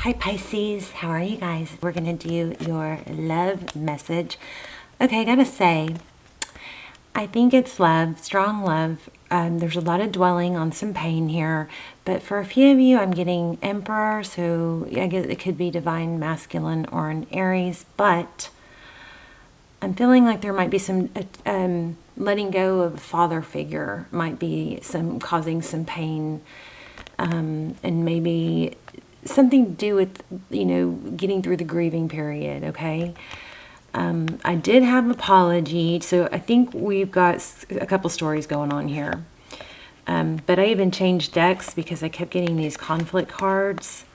Hi Pisces, how are you guys? We're going to do your love message. Okay, I gotta say, I think it's love, strong love. There's a lot of dwelling on some pain here, but for a few of you, I'm getting Emperor, so I guess it could be divine masculine or an Aries, but I'm feeling like there might be some letting go of a father figure might be causing some pain, and maybe something to do with, getting through the grieving period, okay? I did have apology, so I think we've got a couple stories going on here. But I even changed decks because I kept getting these conflict cards,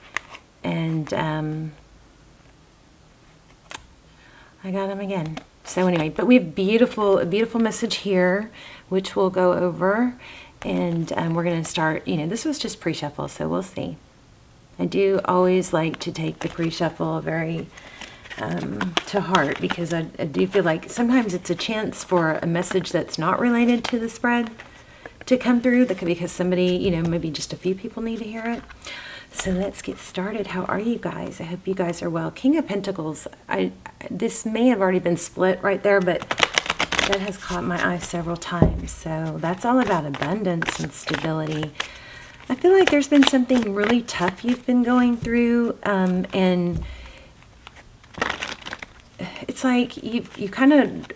and I got them again. So anyway, but we have a beautiful message here, which we'll go over, and we're going to start, this was just pre-shuffle, so we'll see. I do always like to take the pre-shuffle very to heart, because I do feel like sometimes it's a chance for a message that's not related to the spread to come through, because somebody, maybe just a few people need to hear it. So let's get started. How are you guys? I hope you guys are well. King of Pentacles. This may have already been split right there, but that has caught my eye several times. So that's all about abundance and stability. I feel like there's been something really tough you've been going through, and it's like you kind of,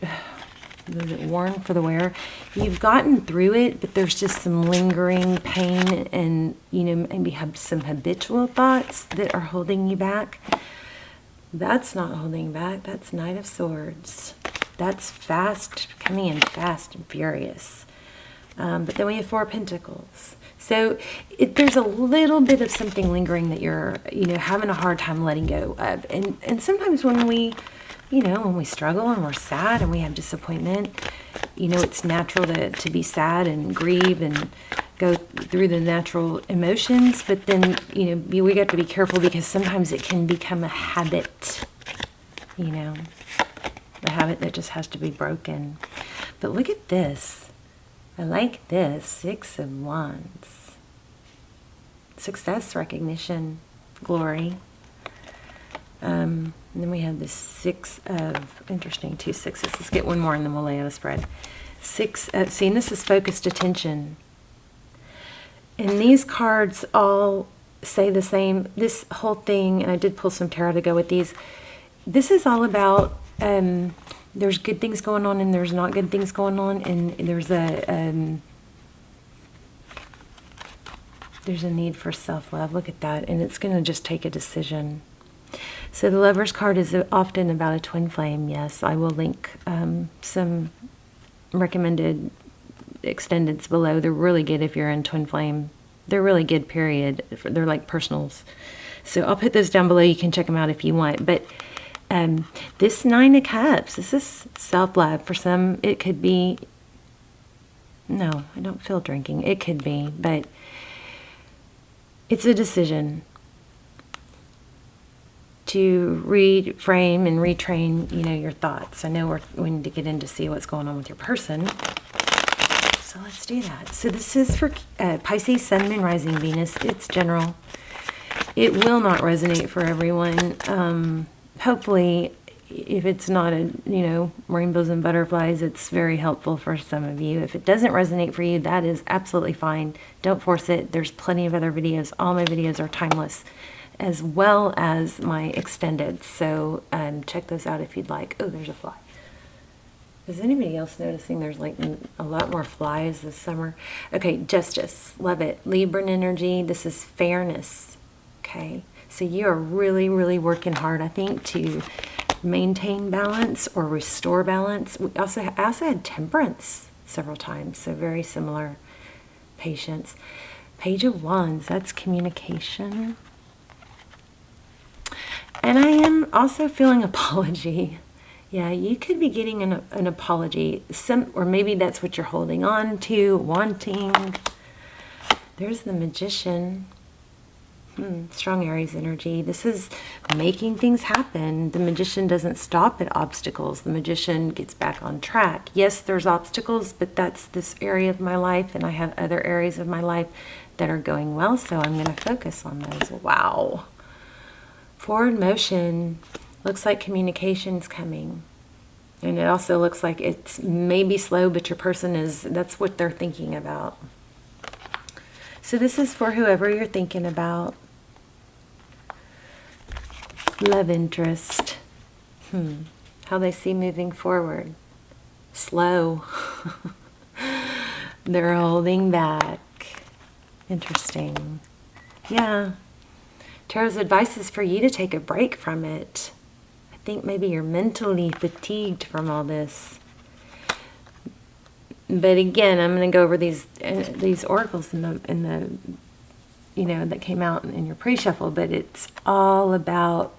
was it worn for the wear? You've gotten through it, but there's just some lingering pain and, maybe have some habitual thoughts that are holding you back. That's not holding back. That's Knight of Swords. That's fast, coming in fast and furious. But then we have Four of Pentacles. So there's a little bit of something lingering that you're, having a hard time letting go of. And sometimes when we, when we struggle and we're sad and we have disappointment, it's natural to be sad and grieve and go through the natural emotions. But then, we got to be careful, because sometimes it can become a habit, a habit that just has to be broken. But look at this. I like this. Six of Wands. Success, recognition, glory. And then we have the Six of, interesting, two sixes. Let's get one more and then we'll lay out a spread. See, and this is focused attention. And these cards all say the same. This whole thing, and I did pull some tarot to go with these. This is all about, there's good things going on and there's not good things going on. And there's a need for self-love. Look at that. And it's going to just take a decision. So the Lover's card is often about a twin flame. Yes, I will link some recommended extendeds below. They're really good if you're in twin flame. They're really good, period. They're like personals. So I'll put those down below. You can check them out if you want. But this Nine of Cups, this is self-love. For some, it could be, no, I don't feel drinking. It could be, but it's a decision to reframe and retrain, your thoughts. I know we need to get in to see what's going on with your person. So let's do that. So this is for Pisces, Sun, Moon, Rising, Venus. It's general. It will not resonate for everyone. Hopefully, if it's not rainbows and butterflies, it's very helpful for some of you. If it doesn't resonate for you, that is absolutely fine. Don't force it. There's plenty of other videos. All my videos are timeless, as well as my extended. So check those out if you'd like. Oh, there's a fly. Is anybody else noticing there's like a lot more flies this summer? Okay, Justice. Love it. Libran energy. This is fairness. Okay. So you are really, really working hard, I think, to maintain balance or restore balance. I also had Temperance several times, so very similar. Patience. Page of Wands. That's communication. And I am also feeling apology. Yeah, you could be getting an apology. Or maybe that's what you're holding on to, wanting. There's the Magician. Strong Aries energy. This is making things happen. The Magician doesn't stop at obstacles. The Magician gets back on track. Yes, there's obstacles, but that's this area of my life, and I have other areas of my life that are going well, so I'm going to focus on those. Wow. Forward motion. Looks like communication's coming. And it also looks like it's maybe slow, but your person that's what they're thinking about. So this is for whoever you're thinking about. Love interest. How they see moving forward. Slow. They're holding back. Interesting. Yeah. Tarot's advice is for you to take a break from it. I think maybe you're mentally fatigued from all this. But again, I'm going to go over these oracles in the that came out in your pre-shuffle. But it's all about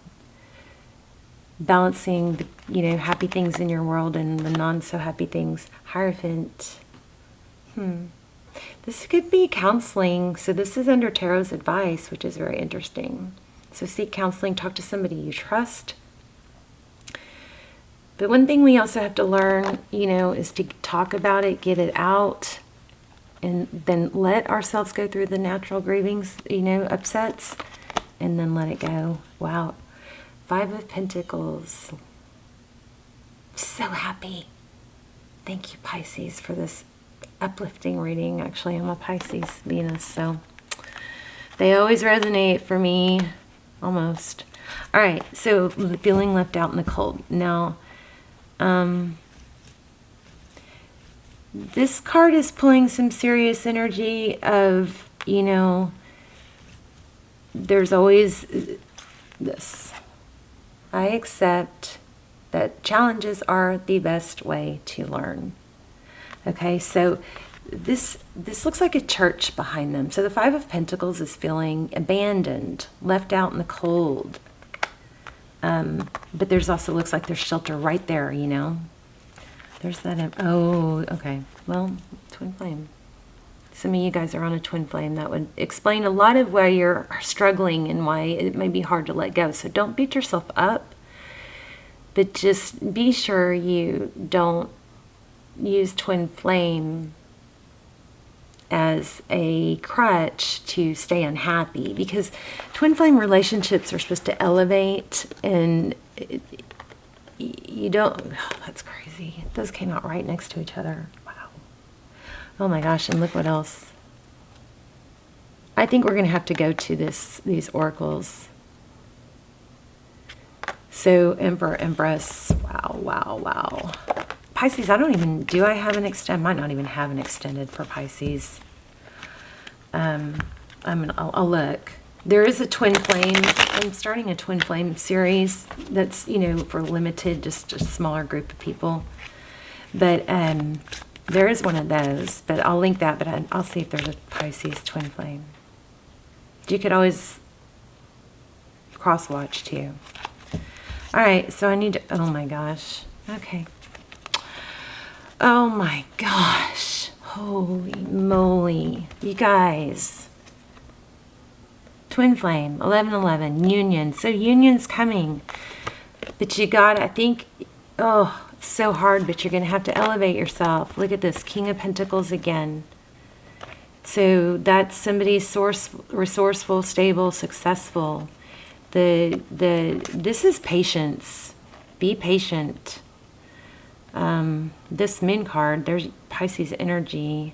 balancing the happy things in your world and the non so happy things. Hierophant. This could be counseling. So this is under Tarot's advice, which is very interesting. So seek counseling, talk to somebody you trust. But one thing we also have to learn, is to talk about it, get it out, and then let ourselves go through the natural grievings, upsets, and then let it go. Wow. 5 of Pentacles. So happy. Thank you, Pisces, for this uplifting reading. Actually, I'm a Pisces Venus, so they always resonate for me, almost. All right, so feeling left out in the cold. Now, this card is pulling some serious energy of, there's always this. I accept that challenges are the best way to learn. Okay, so this looks like a church behind them. So the 5 of Pentacles is feeling abandoned, left out in the cold. But there's also looks like there's shelter right there, There's that. Oh, okay. Well, twin flame. Some of you guys are on a twin flame. That would explain a lot of why you're struggling and why it may be hard to let go. So don't beat yourself up, but just be sure you don't use twin flame as a crutch to stay unhappy, because twin flame relationships are supposed to elevate, and you don't. Oh, that's crazy. Those came out right next to each other. Wow. Oh my gosh, and look what else. I think we're going to have to go to these oracles. So Emperor, Empress. Wow, wow, wow. Pisces, do I have an extend? I might not even have an extended for Pisces. I'll look. There is a twin flame. I'm starting a twin flame series that's, for limited, just a smaller group of people. But there is one of those, but I'll link that, but I'll see if there's a Pisces twin flame. You could always cross-watch too. All right, so I need to, oh my gosh. Okay. Oh my gosh. Holy moly. You guys. Twin flame, 1111, union. So union's coming. But you got, I think, oh, it's so hard, but you're going to have to elevate yourself. Look at this, King of Pentacles again. So that's somebody resourceful, stable, successful. This is patience. Be patient. This Min card, there's Pisces energy.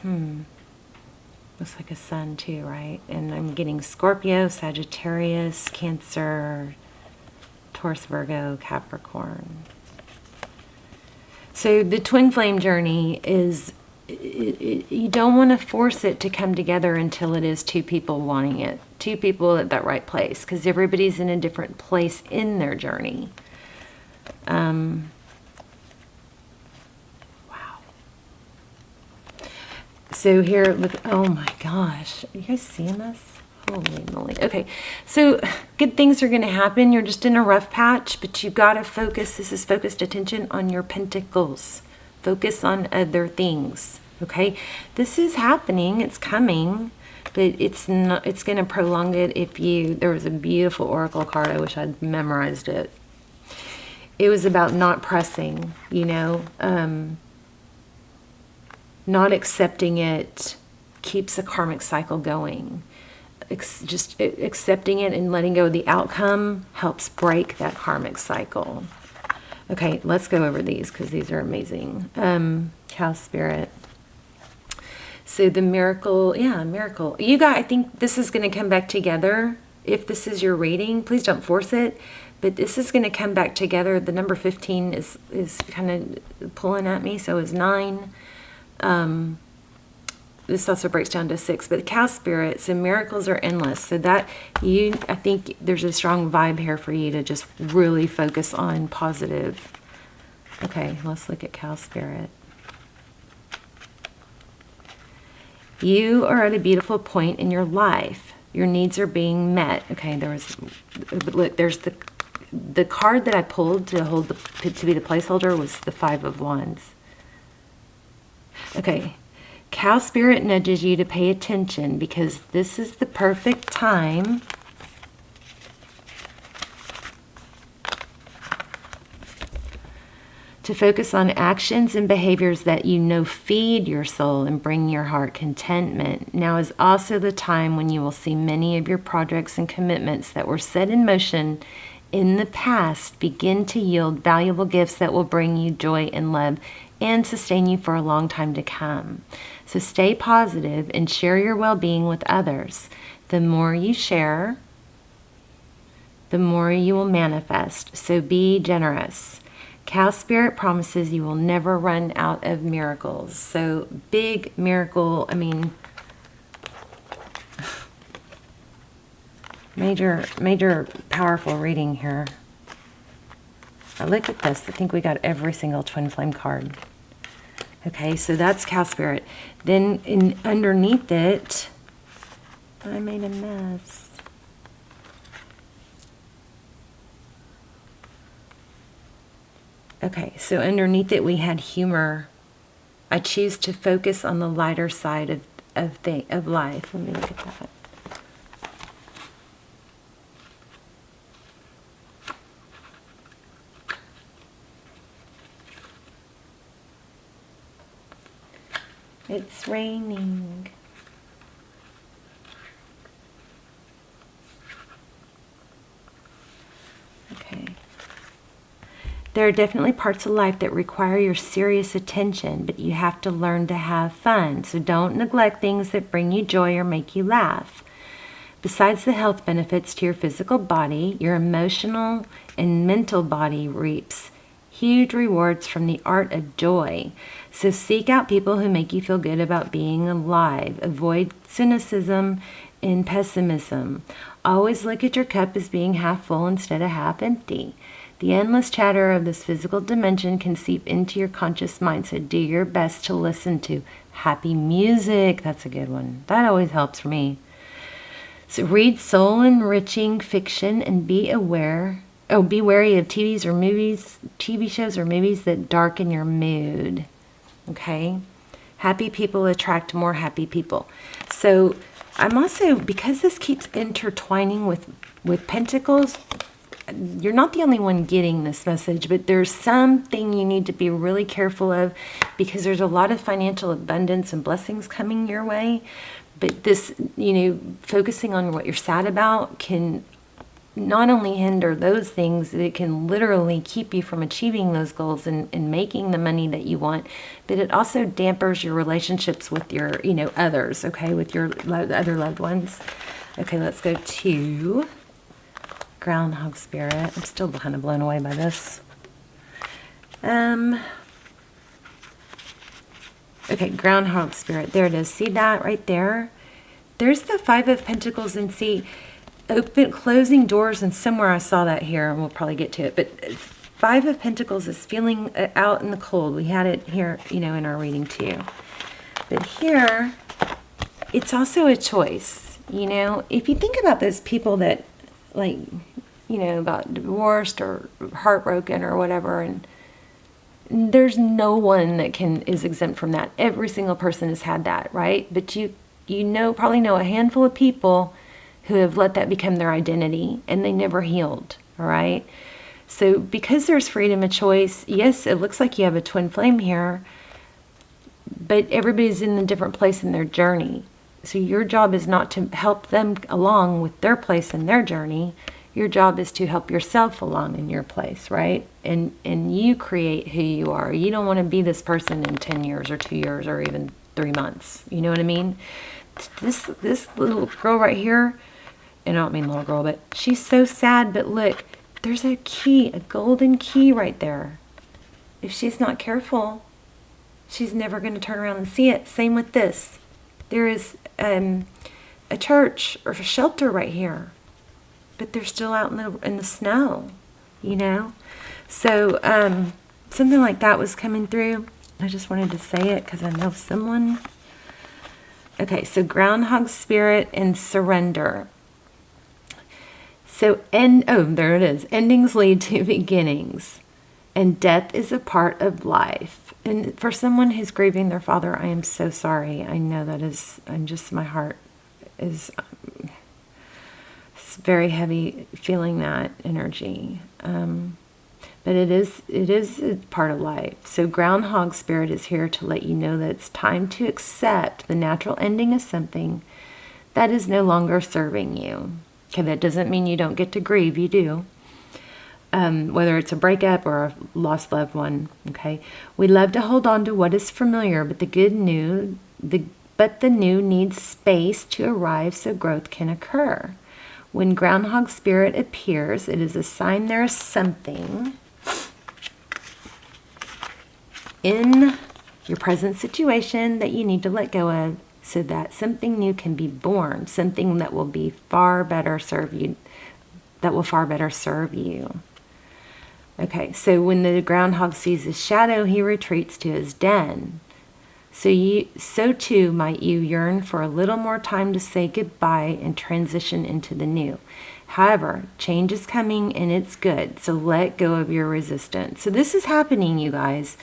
Looks like a sun too, right? And I'm getting Scorpio, Sagittarius, Cancer, Taurus, Virgo, Capricorn. So the twin flame journey is, you don't want to force it to come together until it is 2 people wanting it. 2 people at that right place, because everybody's in a different place in their journey. Wow. So here, look, oh my gosh. Are you guys seeing this? Holy moly. Okay, so good things are going to happen. You're just in a rough patch, but you've got to focus. This is focused attention on your pentacles. Focus on other things, okay? This is happening. It's coming, but it's not. It's going to prolong it if you... There was a beautiful oracle card. I wish I'd memorized it. It was about not pressing, not accepting it keeps a karmic cycle going. just accepting it and letting go of the outcome helps break that karmic cycle. Okay, let's go over these because these are amazing. Cow spirit. So the miracle, yeah, miracle. You guys, I think this is going to come back together. If this is your reading, please don't force it. But this is going to come back together. The number 15 is kind of pulling at me. So is 9. This also breaks down to 6. But the cow spirit, so miracles are endless. So that I think there's a strong vibe here for you to just really focus on positive. Okay, let's look at cow spirit. You are at a beautiful point in your life. Your needs are being met. Okay, look, there's the card that I pulled to be the placeholder was the 5 of Wands. Okay, cow spirit nudges you to pay attention because this is the perfect time to focus on actions and behaviors that you know feed your soul and bring your heart contentment. Now is also the time when you will see many of your projects and commitments that were set in motion in the past begin to yield valuable gifts that will bring you joy and love and sustain you for a long time to come. So stay positive and share your well-being with others. The more you share, the more you will manifest. So be generous. Cow spirit promises you will never run out of miracles. So big miracle, I mean, major powerful reading here. Look at this. I think we got every single twin flame card. Okay, so that's cow spirit. Then underneath it, I made a mess. Okay, so underneath it we had humor. I choose to focus on the lighter side of life. Let me look at that. It's raining. Okay. There are definitely parts of life that require your serious attention, but you have to learn to have fun. So don't neglect things that bring you joy or make you laugh. Besides the health benefits to your physical body, your emotional and mental body reaps huge rewards from the art of joy. So seek out people who make you feel good about being alive. Avoid cynicism and pessimism. Always look at your cup as being half full instead of half empty. The endless chatter of this physical dimension can seep into your conscious mind, so do your best to listen to happy music. That's a good one. That always helps for me. So read soul-enriching fiction and be wary of TV shows or movies that darken your mood. Okay? Happy people attract more happy people. So I'm also, because this keeps intertwining with Pentacles, you're not the only one getting this message, but there's something you need to be really careful of because there's a lot of financial abundance and blessings coming your way. But this, focusing on what you're sad about can not only hinder those things, it can literally keep you from achieving those goals and making the money that you want, but it also dampers your relationships with your, others, okay, with your other loved ones. Okay, let's go to Groundhog Spirit. I'm still kind of blown away by this. Okay, Groundhog Spirit. There it is. See that right there? There's the 5 of Pentacles, and see, closing doors, and somewhere I saw that here, and we'll probably get to it. But 5 of Pentacles is feeling out in the cold. We had it here, in our reading too. But here, it's also a choice. If you think about those people that, got divorced or heartbroken or whatever, and there's no one that is exempt from that. Every single person has had that, right? But you probably know a handful of people who have let that become their identity and they never healed, all right? So because there's freedom of choice, yes, it looks like you have a twin flame here, but everybody's in a different place in their journey. So your job is not to help them along with their place in their journey. Your job is to help yourself along in your place, right? And you create who you are. You don't want to be this person in 10 years or 2 years or even 3 months. You know what I mean? This little girl right here, and I don't mean little girl, but she's so sad. But look, there's a key, a golden key right there. If she's not careful, she's never going to turn around and see it. Same with this. There is a church or a shelter right here, but they're still out in the snow, you know? So something like that was coming through. I just wanted to say it because I know someone. Okay, so groundhog spirit and surrender. So, there it is. Endings lead to beginnings, and death is a part of life. And for someone who's grieving their father, I am so sorry. I know that is, my heart is it's very heavy feeling that energy. But it is a part of life. So groundhog spirit is here to let you know that it's time to accept the natural ending of something that is no longer serving you. Okay, that doesn't mean you don't get to grieve. You do. Whether it's a breakup or a lost loved one. Okay, we love to hold on to what is familiar, but the new needs space to arrive so growth can occur. When groundhog spirit appears, it is a sign there is something in your present situation that you need to let go of so that something new can be born, something that will be far better serve you, Okay, so when the groundhog sees his shadow, he retreats to his den. So too might you yearn for a little more time to say goodbye and transition into the new. However, change is coming and it's good, so let go of your resistance. So this is happening, you guys.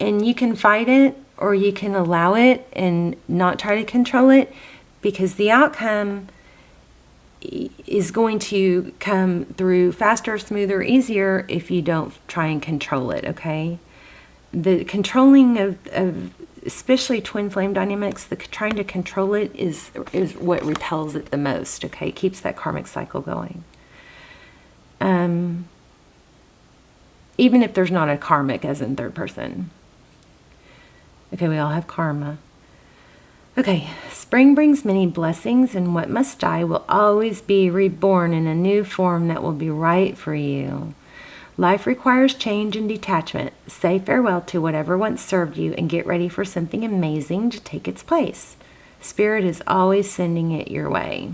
And you can fight it or you can allow it and not try to control it, because the outcome is going to come through faster, smoother, easier if you don't try and control it, okay? The controlling of especially twin flame dynamics, trying to control it is what repels it the most, okay? It keeps that karmic cycle going. Even if there's not a karmic as in third person. Okay, we all have karma. Okay, spring brings many blessings, and what must die will always be reborn in a new form that will be right for you. Life requires change and detachment. Say farewell to whatever once served you and get ready for something amazing to take its place. Spirit is always sending it your way.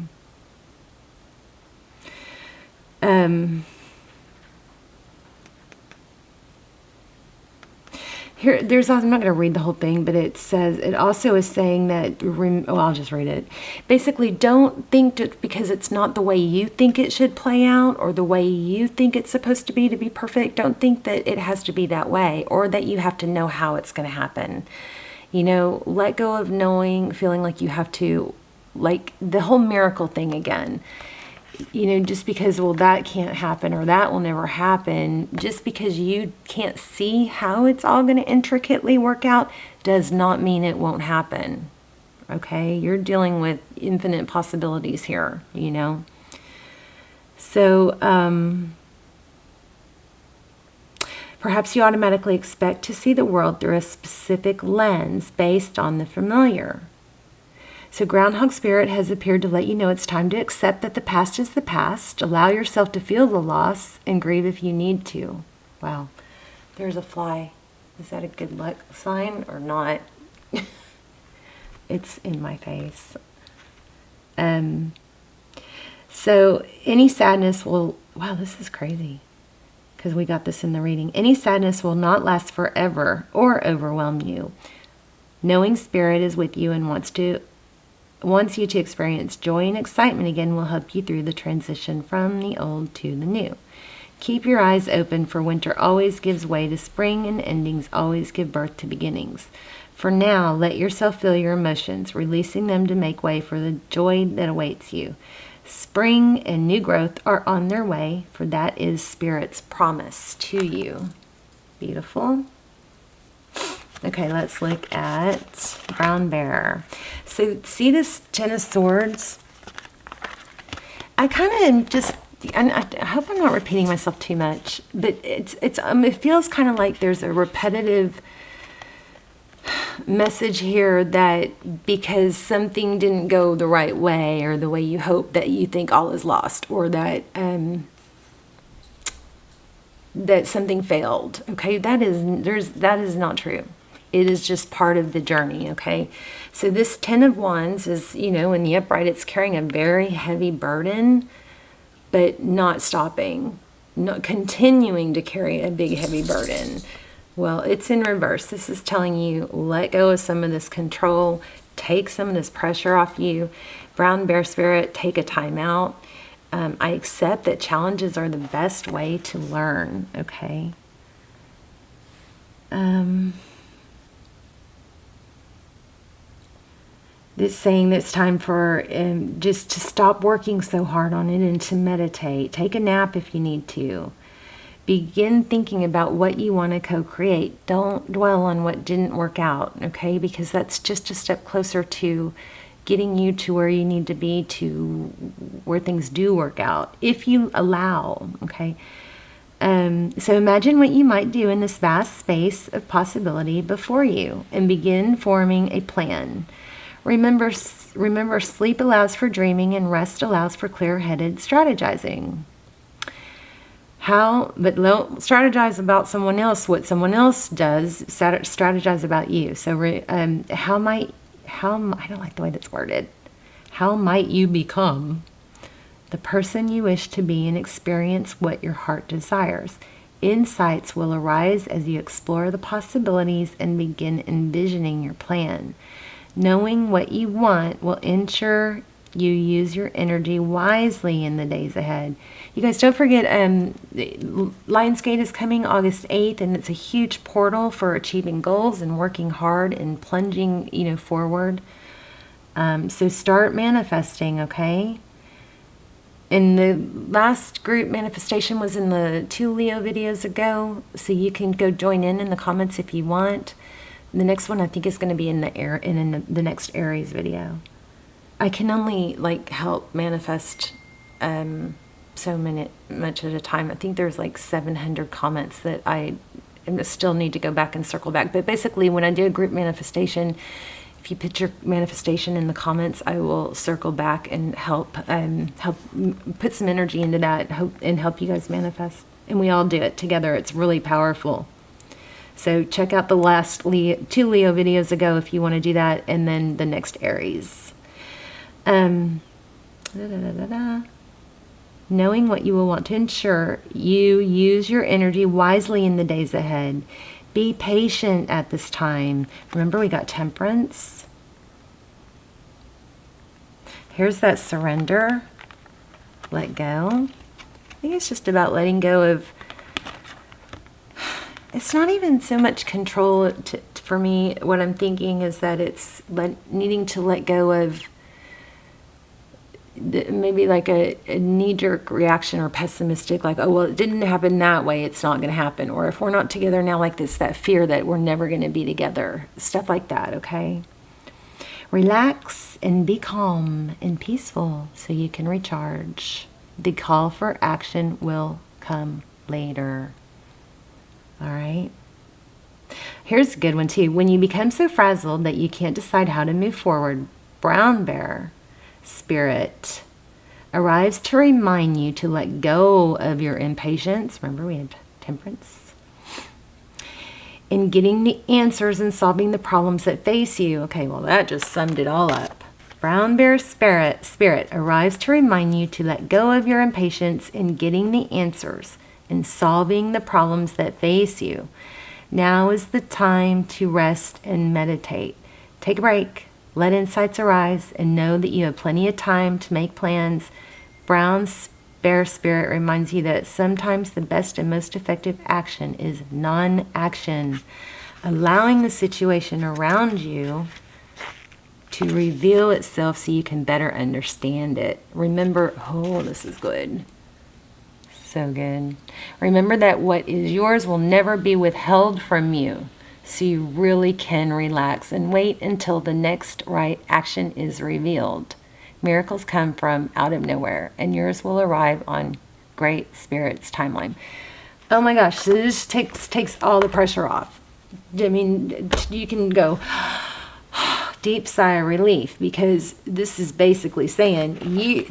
Here, I'm not going to read the whole thing, but it also is saying that, I'll just read it. Basically, don't think that because it's not the way you think it should play out or the way you think it's supposed to be perfect, don't think that it has to be that way or that you have to know how it's going to happen. You know, let go of feeling like you have to, like the whole miracle thing again. You know, just because, well, that can't happen or that will never happen, just because you can't see how it's all going to intricately work out does not mean it won't happen. Okay? You're dealing with infinite possibilities here, you know? So, perhaps you automatically expect to see the world through a specific lens based on the familiar. So groundhog spirit has appeared to let you know it's time to accept that the past is the past. Allow yourself to feel the loss and grieve if you need to. Wow, there's a fly. Is that a good luck sign or not? It's in my face. So any sadness will, wow, this is crazy because we got this in the reading. Any sadness will not last forever or overwhelm you. Knowing spirit is with you and wants you to experience joy and excitement again will help you through the transition from the old to the new. Keep your eyes open, for winter always gives way to spring and endings always give birth to beginnings. For now, let yourself feel your emotions, releasing them to make way for the joy that awaits you. Spring and new growth are on their way, for that is Spirit's promise to you. Beautiful. Okay, let's look at brown bear. So see this Ten of Swords? I kind of just, and I hope I'm not repeating myself too much, but it feels kind of like there's a repetitive message here that because something didn't go the right way or the way you hope, that you think all is lost, or that that something failed. Okay, that is not true. It is just part of the journey. Okay, so this Ten of Wands is, you know, in the upright, it's carrying a very heavy burden, but not stopping, not continuing to carry a big heavy burden. Well, it's in reverse. This is telling you, let go of some of this control, take some of this pressure off you. Brown bear spirit, take a time out. I accept that challenges are the best way to learn, okay? This saying that it's time for just to stop working so hard on it and to meditate. Take a nap if you need to. Begin thinking about what you want to co-create. Don't dwell on what didn't work out, okay? Because that's just a step closer to getting you to where you need to be, to where things do work out, if you allow, okay? So imagine what you might do in this vast space of possibility before you and begin forming a plan. Remember, sleep allows for dreaming and rest allows for clear-headed strategizing. But don't strategize about someone else. What someone else does, strategize about you. So I don't like the way that's worded. How might you become the person you wish to be and experience what your heart desires? Insights will arise as you explore the possibilities and begin envisioning your plan. Knowing what you want will ensure you use your energy wisely in the days ahead. You guys, don't forget, Lionsgate is coming August 8th, and it's a huge portal for achieving goals and working hard and plunging, you know, forward. So start manifesting, okay? And the last group manifestation was in the 2 Leo videos ago, so you can go join in the comments if you want. The next one I think is going to be in the next Aries video. I can only like help manifest so much at a time. I think there's like 700 comments that I still need to go back and circle back. But basically, when I do a group manifestation, if you put your manifestation in the comments, I will circle back and help put some energy into that and help you guys manifest. And we all do it together. It's really powerful. So check out the last 2 Leo videos ago if you want to do that, and then the next Aries. Knowing what you will want to ensure you use your energy wisely in the days ahead. Be patient at this time. Remember, we got Temperance. Here's that surrender. Let go. I think it's just about letting go of, it's not even so much control for me. What I'm thinking is that it's needing to let go of maybe like a knee-jerk reaction or pessimistic, like, oh, well, it didn't happen that way, it's not going to happen. Or if we're not together now like this, that fear that we're never going to be together. Stuff like that, okay? Relax and be calm and peaceful so you can recharge. The call for action will come later. All right? Here's a good one, too. When you become so frazzled that you can't decide how to move forward, brown bear spirit arrives to remind you to let go of your impatience. Remember, we had Temperance. In getting the answers and solving the problems that face you. Okay, well, that just summed it all up. Brown bear spirit arrives to remind you to let go of your impatience in getting the answers and solving the problems that face you. Now is the time to rest and meditate. Take a break. Let insights arise and know that you have plenty of time to make plans. Brown bear spirit reminds you that sometimes the best and most effective action is non-action, allowing the situation around you to reveal itself so you can better understand it. Remember, oh, this is good. So good. Remember that what is yours will never be withheld from you. So you really can relax and wait until the next right action is revealed. Miracles come from out of nowhere, and yours will arrive on Great Spirit's timeline. Oh my gosh, so this takes all the pressure off. I mean, you can go deep sigh of relief, because this is basically saying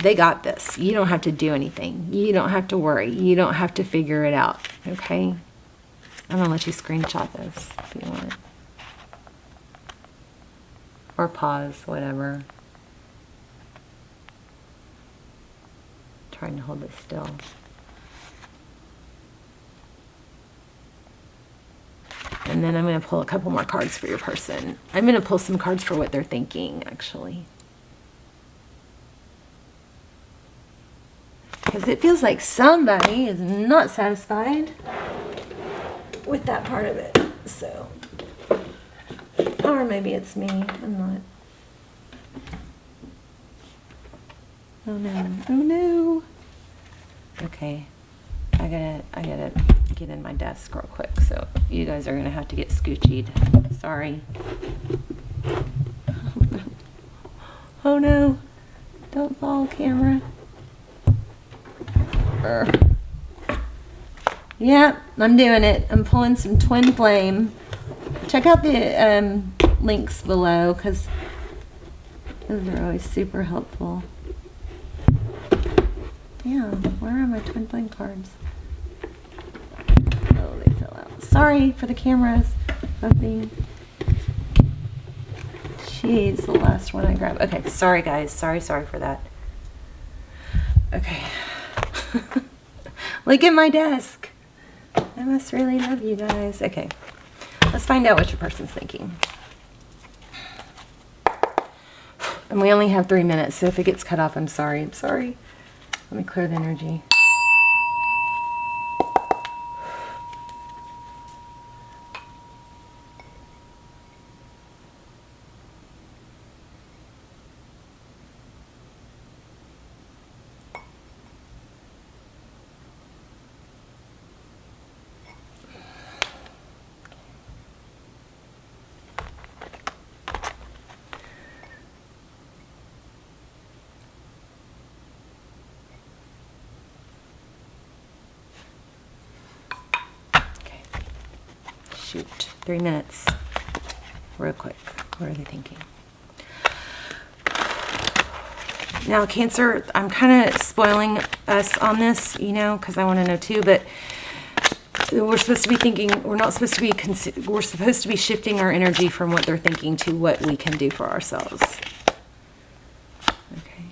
they got this. You don't have to do anything. You don't have to worry. You don't have to figure it out. Okay? I'm going to let you screenshot this if you want. Or pause, whatever. Trying to hold it still. And then I'm going to pull a couple more cards for your person. I'm going to pull some cards for what they're thinking, actually. Because it feels like somebody is not satisfied with that part of it. So, or maybe it's me. I'm not. Oh no. Oh no. Okay. I gotta get in my desk real quick, so you guys are gonna have to get scoochied. Sorry. Oh no. Don't fall, camera. Yeah, I'm doing it. I'm pulling some twin flame. Check out the links below, because those are always super helpful. Yeah, where are my twin flame cards? Oh, they fell out. Sorry for the cameras. Something. Jeez, the last one I grabbed. Okay, sorry guys. Sorry for that. Okay. Look at my desk. I must really love you guys. Okay, let's find out what your person's thinking. And we only have 3 minutes, so if it gets cut off, I'm sorry. I'm sorry. Let me clear the energy. Shoot, 3 minutes. Real quick. What are they thinking? Now, Cancer, I'm kind of spoiling us on this, you know, because I want to know too, but we're supposed to be thinking, we're not supposed to be, we're supposed to be shifting our energy from what they're thinking to what we can do for ourselves. Okay.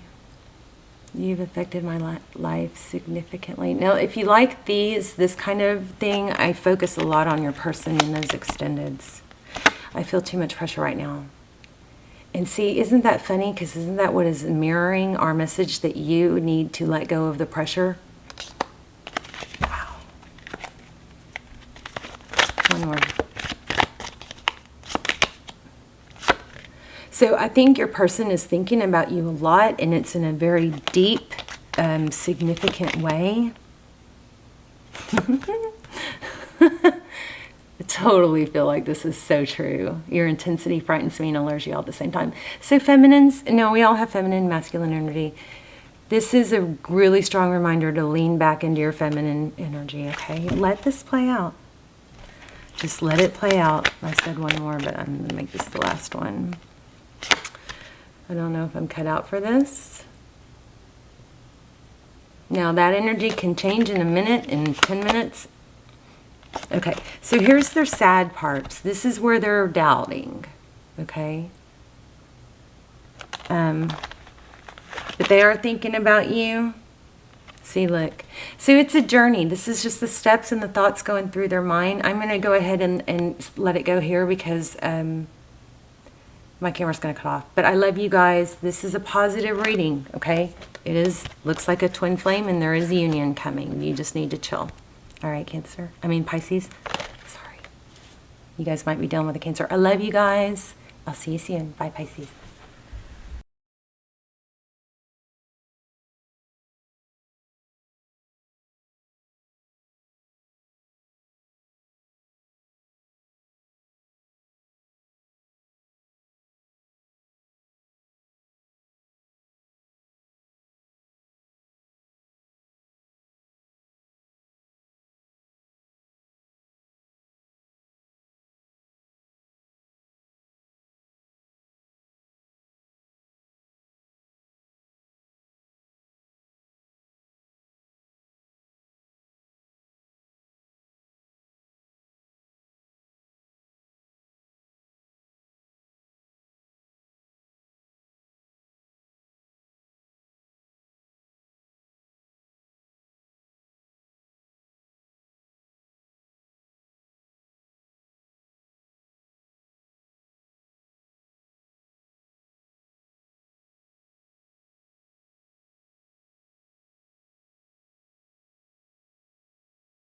You've affected my life significantly. Now, if you like this kind of thing, I focus a lot on your person in those extendeds. I feel too much pressure right now. And see, isn't that funny? Because isn't that what is mirroring our message, that you need to let go of the pressure? Wow. One more. So I think your person is thinking about you a lot, and it's in a very deep, significant way. I totally feel like this is so true. Your intensity frightens me and allures you all at the same time. So feminines, no, we all have feminine, masculine energy. This is a really strong reminder to lean back into your feminine energy, okay? Let this play out. Just let it play out. I said one more, but I'm going to make this the last one. I don't know if I'm cut out for this. Now that energy can change in a minute, in 10 minutes. Okay, so here's their sad parts. This is where they're doubting, okay? But they are thinking about you. See, look. So it's a journey. This is just the steps and the thoughts going through their mind. I'm going to go ahead and let it go here because my camera's going to cut off. But I love you guys. This is a positive reading, okay? It is, looks like a twin flame, and there is a union coming. You just need to chill. All right, Cancer. I mean, Pisces. Sorry. You guys might be dealing with a Cancer. I love you guys. I'll see you soon. Bye, Pisces.